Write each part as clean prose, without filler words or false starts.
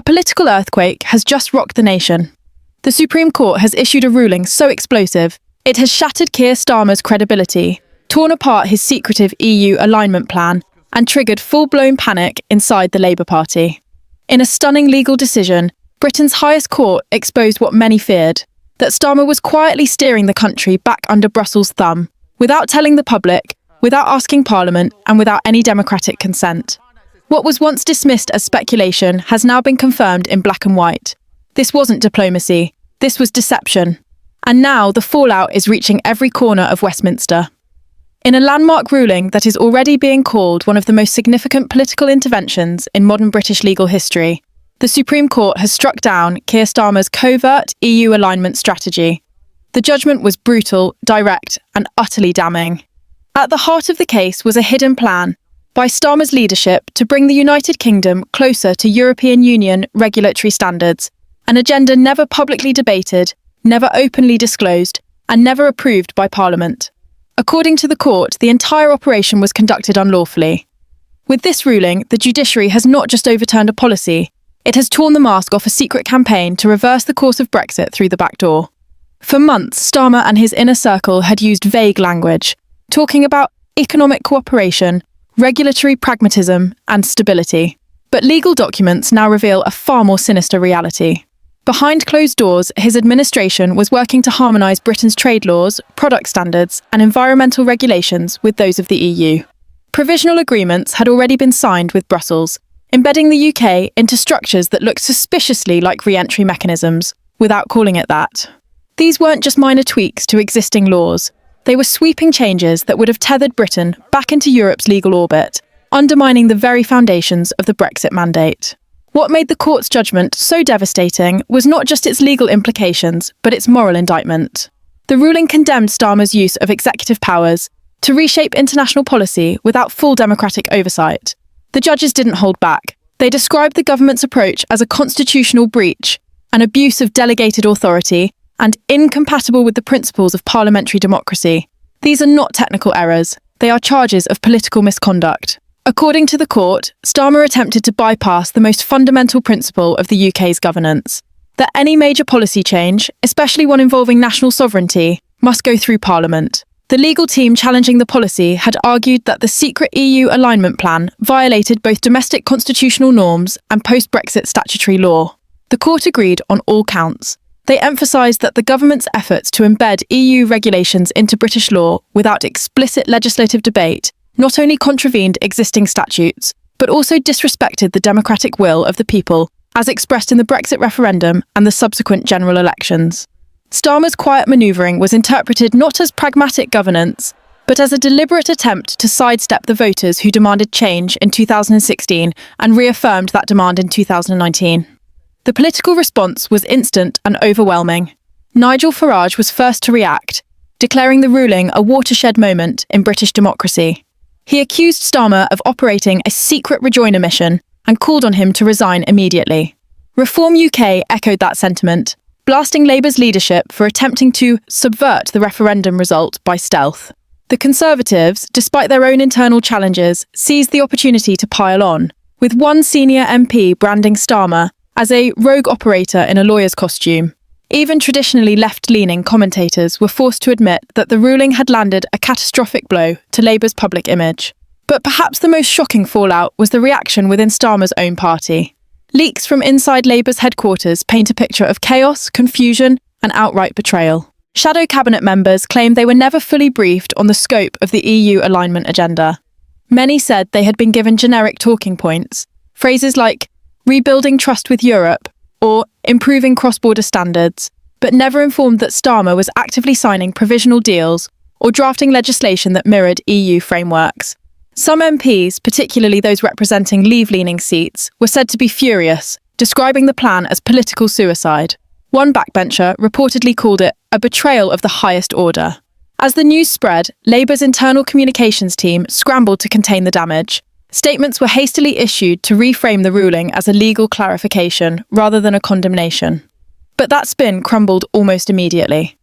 political earthquake has just rocked the nation. The Supreme Court has issued a ruling so explosive, it has shattered Keir Starmer's credibility, torn apart his secretive EU alignment plan, and triggered full-blown panic inside the Labour Party. In a stunning legal decision, Britain's highest court exposed what many feared, that Starmer was quietly steering the country back under Brussels' thumb, without telling the public, without asking Parliament, and without any democratic consent. What was once dismissed as speculation has now been confirmed in black and white. This wasn't diplomacy, this was deception. And now the fallout is reaching every corner of Westminster. In a landmark ruling that is already being called one of the most significant political interventions in modern British legal history, the Supreme Court has struck down Keir Starmer's covert EU alignment strategy. The judgment was brutal, direct, and utterly damning. At the heart of the case was a hidden plan by Starmer's leadership to bring the United Kingdom closer to European Union regulatory standards, an agenda never publicly debated, never openly disclosed, and never approved by Parliament. According to the court, the entire operation was conducted unlawfully. With this ruling, the judiciary has not just overturned a policy, it has torn the mask off a secret campaign to reverse the course of Brexit through the back door. For months, Starmer and his inner circle had used vague language, talking about economic cooperation, regulatory pragmatism, and stability. But legal documents now reveal a far more sinister reality. Behind closed doors, his administration was working to harmonise Britain's trade laws, product standards, and environmental regulations with those of the EU. Provisional agreements had already been signed with Brussels, embedding the UK into structures that looked suspiciously like re-entry mechanisms, without calling it that. These weren't just minor tweaks to existing laws, they were sweeping changes that would have tethered Britain back into Europe's legal orbit, undermining the very foundations of the Brexit mandate. What made the court's judgment so devastating was not just its legal implications, but its moral indictment. The ruling condemned Starmer's use of executive powers to reshape international policy without full democratic oversight. The judges didn't hold back. They described the government's approach as a constitutional breach, an abuse of delegated authority, and incompatible with the principles of parliamentary democracy. These are not technical errors, they are charges of political misconduct. According to the court, Starmer attempted to bypass the most fundamental principle of the UK's governance, that any major policy change, especially one involving national sovereignty, must go through Parliament. The legal team challenging the policy had argued that the secret EU alignment plan violated both domestic constitutional norms and post-Brexit statutory law. The court agreed on all counts. They emphasised that the government's efforts to embed EU regulations into British law without explicit legislative debate not only contravened existing statutes, but also disrespected the democratic will of the people, as expressed in the Brexit referendum and the subsequent general elections. Starmer's quiet manoeuvring was interpreted not as pragmatic governance, but as a deliberate attempt to sidestep the voters who demanded change in 2016 and reaffirmed that demand in 2019. The political response was instant and overwhelming. Nigel Farage was first to react, declaring the ruling a watershed moment in British democracy. He accused Starmer of operating a secret rejoiner mission and called on him to resign immediately. Reform UK echoed that sentiment, blasting Labour's leadership for attempting to subvert the referendum result by stealth. The Conservatives, despite their own internal challenges, seized the opportunity to pile on, with one senior MP branding Starmer as a rogue operator in a lawyer's costume. Even traditionally left-leaning commentators were forced to admit that the ruling had landed a catastrophic blow to Labour's public image. But perhaps the most shocking fallout was the reaction within Starmer's own party. Leaks from inside Labour's headquarters paint a picture of chaos, confusion, and outright betrayal. Shadow cabinet members claimed they were never fully briefed on the scope of the EU alignment agenda. Many said they had been given generic talking points, phrases like rebuilding trust with Europe or improving cross-border standards, but never informed that Starmer was actively signing provisional deals or drafting legislation that mirrored EU frameworks. Some MPs, particularly those representing Leave-leaning seats, were said to be furious, describing the plan as political suicide. One backbencher reportedly called it a betrayal of the highest order. As the news spread, Labour's internal communications team scrambled to contain the damage. Statements were hastily issued to reframe the ruling as a legal clarification rather than a condemnation. But that spin crumbled almost immediately.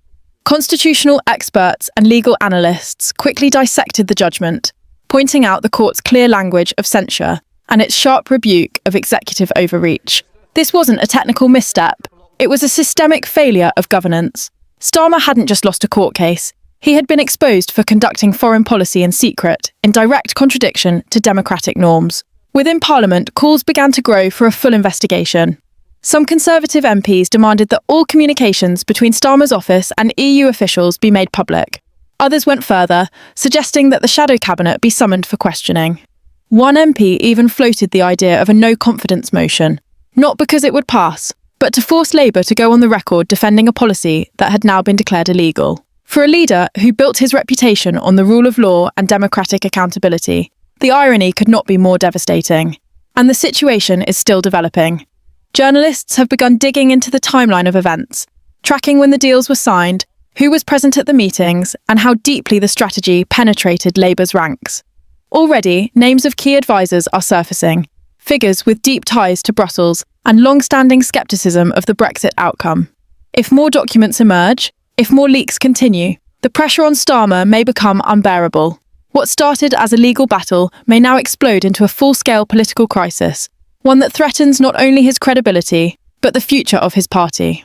Constitutional experts and legal analysts quickly dissected the judgment, pointing out the court's clear language of censure and its sharp rebuke of executive overreach. This wasn't a technical misstep. It was a systemic failure of governance. Starmer hadn't just lost a court case. He had been exposed for conducting foreign policy in secret, in direct contradiction to democratic norms. Within Parliament, calls began to grow for a full investigation. Some Conservative MPs demanded that all communications between Starmer's office and EU officials be made public. Others went further, suggesting that the shadow cabinet be summoned for questioning. One MP even floated the idea of a no-confidence motion, not because it would pass, but to force Labour to go on the record defending a policy that had now been declared illegal. For a leader who built his reputation on the rule of law and democratic accountability, the irony could not be more devastating. And the situation is still developing. Journalists have begun digging into the timeline of events, tracking when the deals were signed, who was present at the meetings, and how deeply the strategy penetrated Labour's ranks. Already, names of key advisors are surfacing, figures with deep ties to Brussels and long-standing scepticism of the Brexit outcome. If more documents emerge, if more leaks continue, the pressure on Starmer may become unbearable. What started as a legal battle may now explode into a full-scale political crisis, one that threatens not only his credibility, but the future of his party.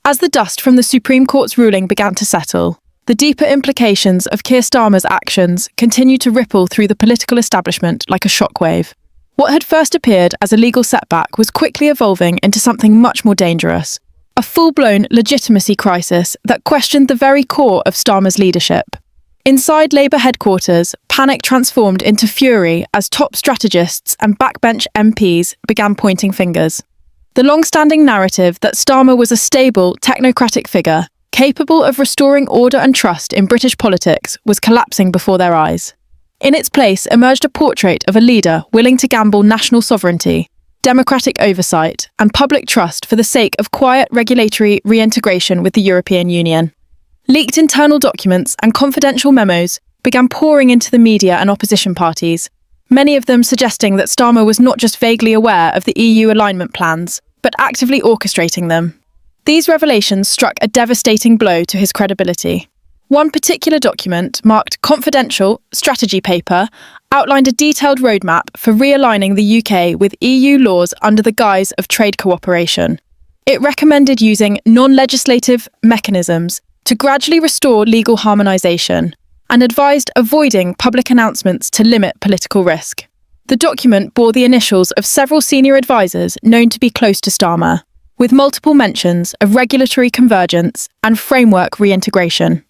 As the dust from the Supreme Court's ruling began to settle, the deeper implications of Keir Starmer's actions continued to ripple through the political establishment like a shockwave. What had first appeared as a legal setback was quickly evolving into something much more dangerous, a full-blown legitimacy crisis that questioned the very core of Starmer's leadership. Inside Labour headquarters, panic transformed into fury as top strategists and backbench MPs began pointing fingers. The long-standing narrative that Starmer was a stable, technocratic figure, capable of restoring order and trust in British politics, was collapsing before their eyes. In its place emerged a portrait of a leader willing to gamble national sovereignty, democratic oversight, and public trust for the sake of quiet regulatory reintegration with the European Union. Leaked internal documents and confidential memos began pouring into the media and opposition parties, many of them suggesting that Starmer was not just vaguely aware of the EU alignment plans, but actively orchestrating them. These revelations struck a devastating blow to his credibility. One particular document, marked Confidential Strategy Paper, outlined a detailed roadmap for realigning the UK with EU laws under the guise of trade cooperation. It recommended using non-legislative mechanisms to gradually restore legal harmonisation, and advised avoiding public announcements to limit political risk. The document bore the initials of several senior advisors known to be close to Starmer, with multiple mentions of regulatory convergence and framework reintegration.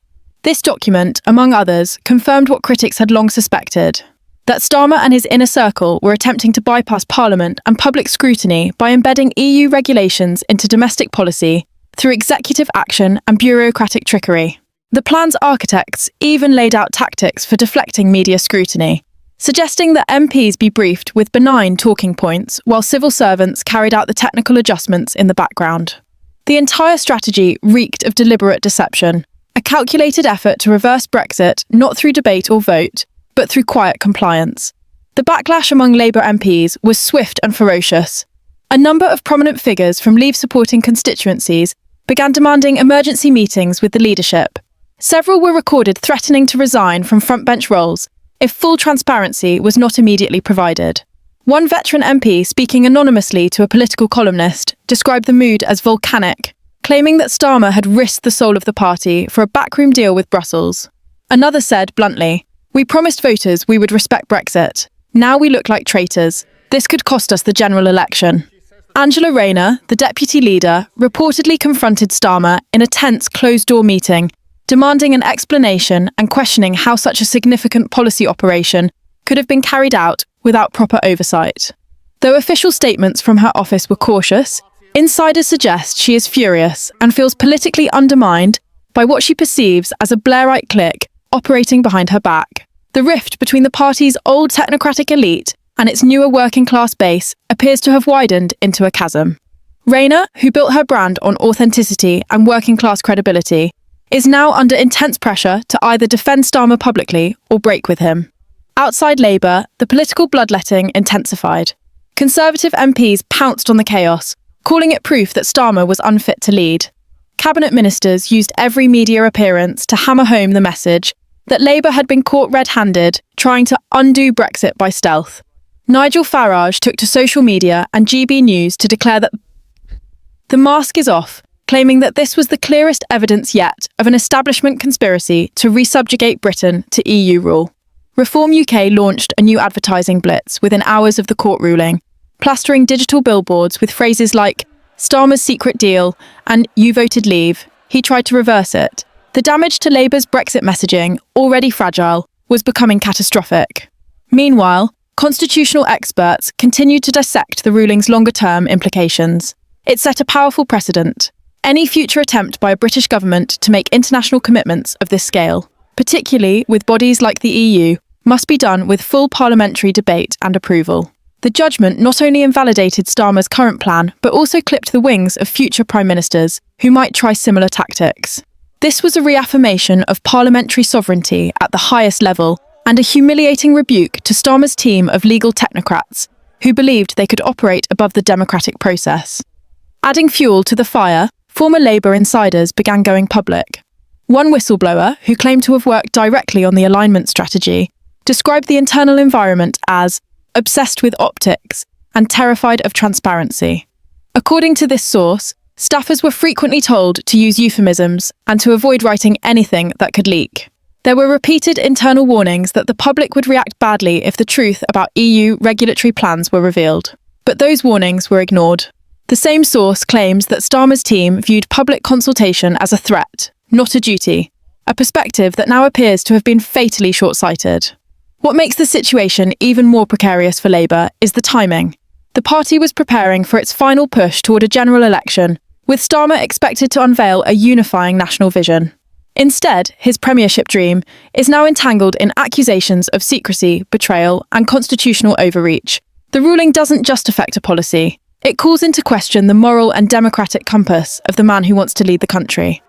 This document, among others, confirmed what critics had long suspected, that Starmer and his inner circle were attempting to bypass Parliament and public scrutiny by embedding EU regulations into domestic policy through executive action and bureaucratic trickery. The plan's architects even laid out tactics for deflecting media scrutiny, suggesting that MPs be briefed with benign talking points while civil servants carried out the technical adjustments in the background. The entire strategy reeked of deliberate deception, a calculated effort to reverse Brexit not through debate or vote, but through quiet compliance. The backlash among Labour MPs was swift and ferocious. A number of prominent figures from Leave-supporting constituencies began demanding emergency meetings with the leadership. Several were recorded threatening to resign from frontbench roles if full transparency was not immediately provided. One veteran MP, speaking anonymously to a political columnist, described the mood as volcanic, claiming that Starmer had risked the soul of the party for a backroom deal with Brussels. Another said bluntly, "We promised voters we would respect Brexit. Now we look like traitors. This could cost us the general election." Angela Rayner, the deputy leader, reportedly confronted Starmer in a tense closed-door meeting, demanding an explanation and questioning how such a significant policy operation could have been carried out without proper oversight. Though official statements from her office were cautious, insiders suggest she is furious and feels politically undermined by what she perceives as a Blairite clique operating behind her back. The rift between the party's old technocratic elite and its newer working-class base appears to have widened into a chasm. Rayner, who built her brand on authenticity and working-class credibility, is now under intense pressure to either defend Starmer publicly or break with him. Outside Labour, the political bloodletting intensified. Conservative MPs pounced on the chaos, calling it proof that Starmer was unfit to lead. Cabinet ministers used every media appearance to hammer home the message that Labour had been caught red-handed trying to undo Brexit by stealth. Nigel Farage took to social media and GB News to declare that the mask is off, claiming that this was the clearest evidence yet of an establishment conspiracy to resubjugate Britain to EU rule. Reform UK launched a new advertising blitz within hours of the court ruling, plastering digital billboards with phrases like Starmer's secret deal and you voted leave. He tried to reverse it. The damage to Labour's Brexit messaging, already fragile, was becoming catastrophic. Meanwhile, constitutional experts continued to dissect the ruling's longer-term implications. It set a powerful precedent. Any future attempt by a British government to make international commitments of this scale, particularly with bodies like the EU, must be done with full parliamentary debate and approval. The judgment not only invalidated Starmer's current plan, but also clipped the wings of future prime ministers who might try similar tactics. This was a reaffirmation of parliamentary sovereignty at the highest level and a humiliating rebuke to Starmer's team of legal technocrats who believed they could operate above the democratic process. Adding fuel to the fire, former Labour insiders began going public. One whistleblower, who claimed to have worked directly on the alignment strategy, described the internal environment as obsessed with optics and terrified of transparency. According to this source, staffers were frequently told to use euphemisms and to avoid writing anything that could leak. There were repeated internal warnings that the public would react badly if the truth about EU regulatory plans were revealed. But those warnings were ignored. The same source claims that Starmer's team viewed public consultation as a threat, not a duty, a perspective that now appears to have been fatally short-sighted. What makes the situation even more precarious for Labour is the timing. The party was preparing for its final push toward a general election, with Starmer expected to unveil a unifying national vision. Instead, his premiership dream is now entangled in accusations of secrecy, betrayal, and constitutional overreach. The ruling doesn't just affect a policy. It calls into question the moral and democratic compass of the man who wants to lead the country.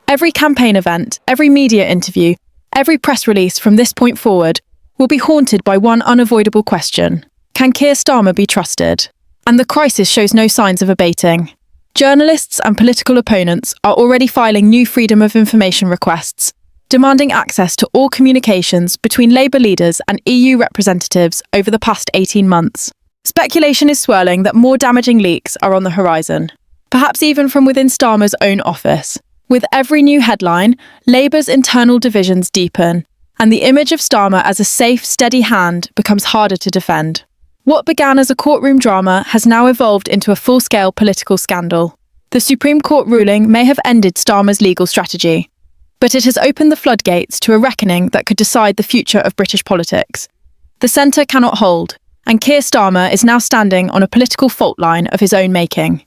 Every campaign event, every media interview, every press release from this point forward will be haunted by one unavoidable question. Can Keir Starmer be trusted? And the crisis shows no signs of abating. Journalists and political opponents are already filing new Freedom of Information requests, demanding access to all communications between Labour leaders and EU representatives over the past 18 months. Speculation is swirling that more damaging leaks are on the horizon, perhaps even from within Starmer's own office. With every new headline, Labour's internal divisions deepen, and the image of Starmer as a safe, steady hand becomes harder to defend. What began as a courtroom drama has now evolved into a full-scale political scandal. The Supreme Court ruling may have ended Starmer's legal strategy, but it has opened the floodgates to a reckoning that could decide the future of British politics. The centre cannot hold, and Keir Starmer is now standing on a political fault line of his own making.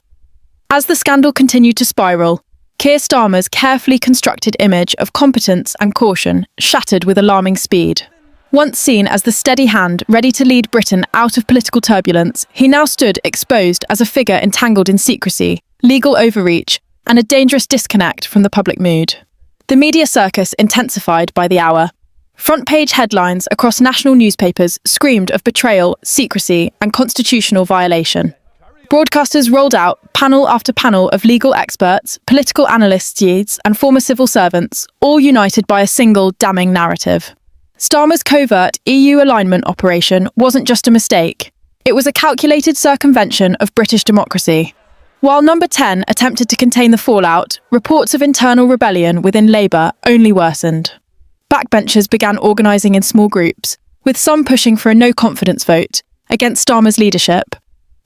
As the scandal continued to spiral, Keir Starmer's carefully constructed image of competence and caution shattered with alarming speed. Once seen as the steady hand ready to lead Britain out of political turbulence, he now stood exposed as a figure entangled in secrecy, legal overreach, and a dangerous disconnect from the public mood. The media circus intensified by the hour. Front-page headlines across national newspapers screamed of betrayal, secrecy, and constitutional violation. Broadcasters rolled out panel after panel of legal experts, political analysts, and former civil servants, all united by a single damning narrative. Starmer's covert EU alignment operation wasn't just a mistake. It was a calculated circumvention of British democracy. While Number 10 attempted to contain the fallout, reports of internal rebellion within Labour only worsened. Backbenchers began organising in small groups, with some pushing for a no-confidence vote against Starmer's leadership.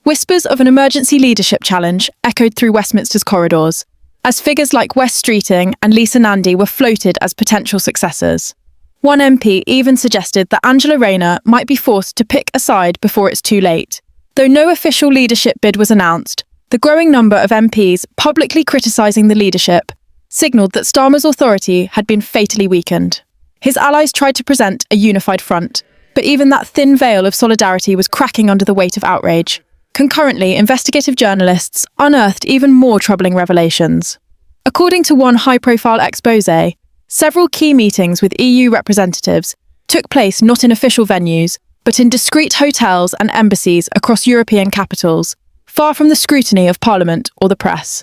Whispers of an emergency leadership challenge echoed through Westminster's corridors, as figures like Wes Streeting and Lisa Nandy were floated as potential successors. One MP even suggested that Angela Rayner might be forced to pick a side before it's too late. Though no official leadership bid was announced, the growing number of MPs publicly criticising the leadership signalled that Starmer's authority had been fatally weakened. His allies tried to present a unified front, but even that thin veil of solidarity was cracking under the weight of outrage. Concurrently, investigative journalists unearthed even more troubling revelations. According to one high-profile exposé, several key meetings with EU representatives took place not in official venues, but in discreet hotels and embassies across European capitals, far from the scrutiny of Parliament or the press.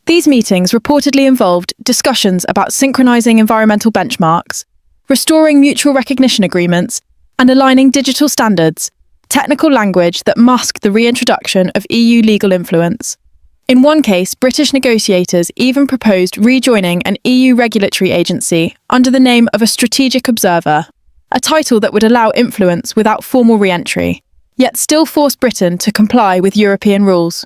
These meetings reportedly involved discussions about synchronising environmental benchmarks, restoring mutual recognition agreements, and aligning digital standards, technical language that masked the reintroduction of EU legal influence. In one case, British negotiators even proposed rejoining an EU regulatory agency under the name of a strategic observer, a title that would allow influence without formal re-entry, yet still force Britain to comply with European rules.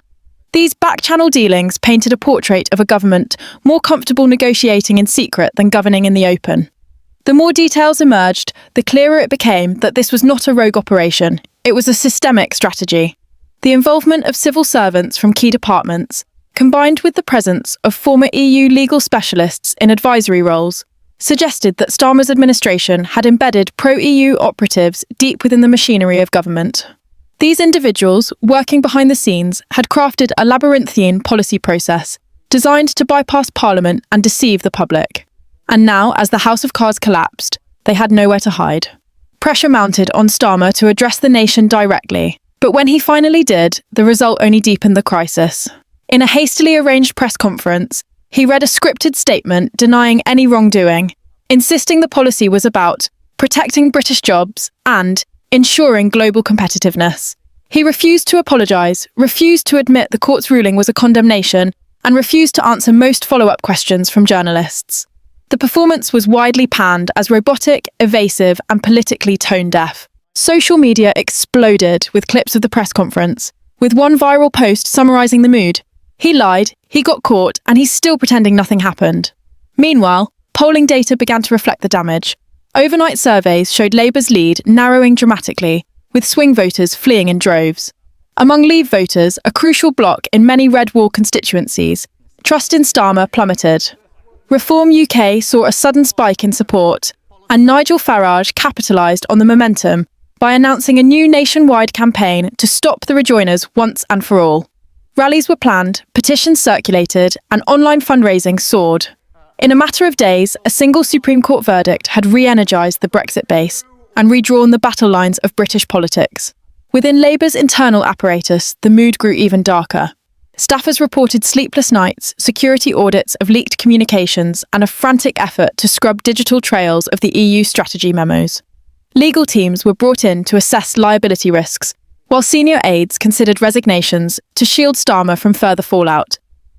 These back-channel dealings painted a portrait of a government more comfortable negotiating in secret than governing in the open. The more details emerged, the clearer it became that this was not a rogue operation, it was a systemic strategy. The involvement of civil servants from key departments, combined with the presence of former EU legal specialists in advisory roles, suggested that Starmer's administration had embedded pro-EU operatives deep within the machinery of government. These individuals, working behind the scenes, had crafted a labyrinthine policy process designed to bypass Parliament and deceive the public. And now, as the House of Cards collapsed, they had nowhere to hide. Pressure mounted on Starmer to address the nation directly, but when he finally did, the result only deepened the crisis. In a hastily arranged press conference, he read a scripted statement denying any wrongdoing, insisting the policy was about protecting British jobs and ensuring global competitiveness. He refused to apologise, refused to admit the court's ruling was a condemnation, and refused to answer most follow-up questions from journalists. The performance was widely panned as robotic, evasive, and politically tone-deaf. Social media exploded with clips of the press conference, with one viral post summarising the mood. He lied, he got caught, and he's still pretending nothing happened. Meanwhile, polling data began to reflect the damage. Overnight surveys showed Labour's lead narrowing dramatically, with swing voters fleeing in droves. Among Leave voters, a crucial bloc in many red wall constituencies, trust in Starmer plummeted. Reform UK saw a sudden spike in support, and Nigel Farage capitalised on the momentum by announcing a new nationwide campaign to stop the rejoiners once and for all. Rallies were planned, petitions circulated, and online fundraising soared. In a matter of days, a single Supreme Court verdict had re-energised the Brexit base and redrawn the battle lines of British politics. Within Labour's internal apparatus, the mood grew even darker. Staffers reported sleepless nights, security audits of leaked communications, and a frantic effort to scrub digital trails of the EU strategy memos. Legal teams were brought in to assess liability risks, while senior aides considered resignations to shield Starmer from further fallout.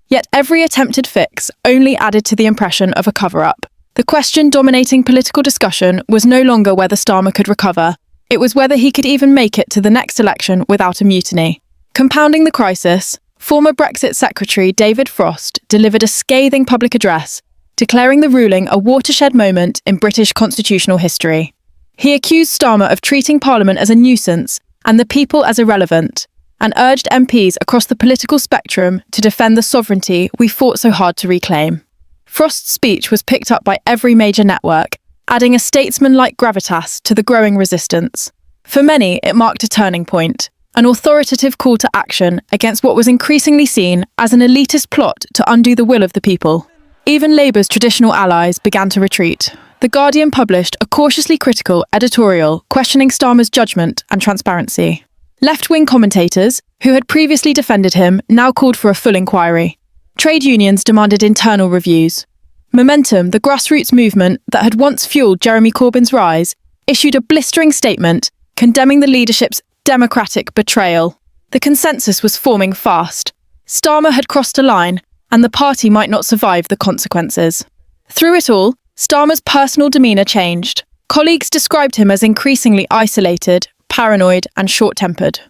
Yet every attempted fix only added to the impression of a cover-up. The question dominating political discussion was no longer whether Starmer could recover, it was whether he could even make it to the next election without a mutiny. Compounding the crisis, former Brexit Secretary David Frost delivered a scathing public address, declaring the ruling a watershed moment in British constitutional history. He accused Starmer of treating Parliament as a nuisance and the people as irrelevant, and urged MPs across the political spectrum to defend the sovereignty we fought so hard to reclaim. Frost's speech was picked up by every major network, adding a statesman-like gravitas to the growing resistance. For many, it marked a turning point, an authoritative call to action against what was increasingly seen as an elitist plot to undo the will of the people. Even Labour's traditional allies began to retreat. The Guardian published a cautiously critical editorial questioning Starmer's judgment and transparency. Left-wing commentators, who had previously defended him, now called for a full inquiry. Trade unions demanded internal reviews. Momentum, the grassroots movement that had once fueled Jeremy Corbyn's rise, issued a blistering statement condemning the leadership's democratic betrayal. The consensus was forming fast. Starmer had crossed a line, and the party might not survive the consequences. Through it all, Starmer's personal demeanour changed. Colleagues described him as increasingly isolated, paranoid, and short-tempered.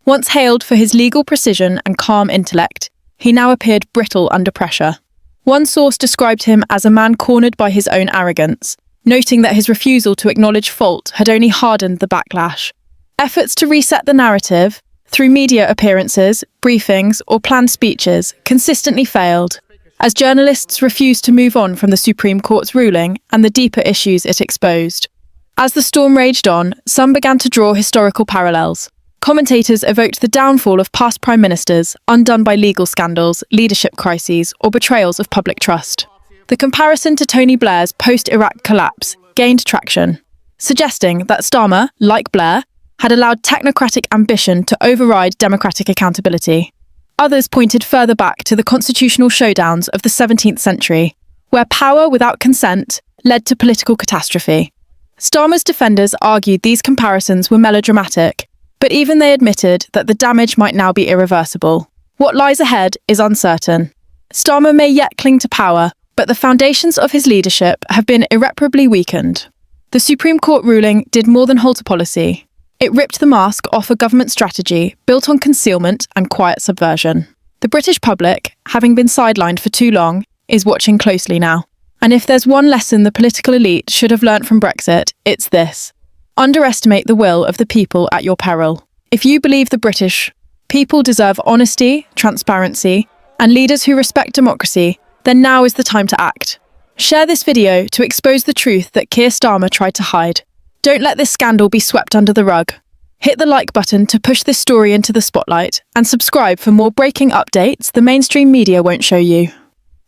Once hailed for his legal precision and calm intellect, he now appeared brittle under pressure. One source described him as a man cornered by his own arrogance, noting that his refusal to acknowledge fault had only hardened the backlash. Efforts to reset the narrative, through media appearances, briefings, or planned speeches, consistently failed, as journalists refused to move on from the Supreme Court's ruling and the deeper issues it exposed. As the storm raged on, some began to draw historical parallels. Commentators evoked the downfall of past prime ministers, undone by legal scandals, leadership crises, or betrayals of public trust. The comparison to Tony Blair's post-Iraq collapse gained traction, suggesting that Starmer, like Blair, had allowed technocratic ambition to override democratic accountability. Others pointed further back to the constitutional showdowns of the 17th century, where power without consent led to political catastrophe. Starmer's defenders argued these comparisons were melodramatic, But even they admitted that the damage might now be irreversible. What lies ahead is uncertain. Starmer may yet cling to power, but the foundations of his leadership have been irreparably weakened. The Supreme Court ruling did more than halt a policy. It ripped the mask off a government strategy built on concealment and quiet subversion. The British public, having been sidelined for too long, is watching closely now. And if there's one lesson the political elite should have learnt from Brexit, it's this. Underestimate the will of the people at your peril. If you believe the British people deserve honesty, transparency, and leaders who respect democracy, then now is the time to act. Share this video to expose the truth that Keir Starmer tried to hide. Don't let this scandal be swept under the rug. Hit the like button to push this story into the spotlight, and subscribe for more breaking updates the mainstream media won't show you.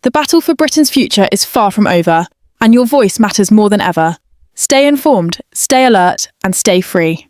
The battle for Britain's future is far from over, and your voice matters more than ever. Stay informed, stay alert, and stay free.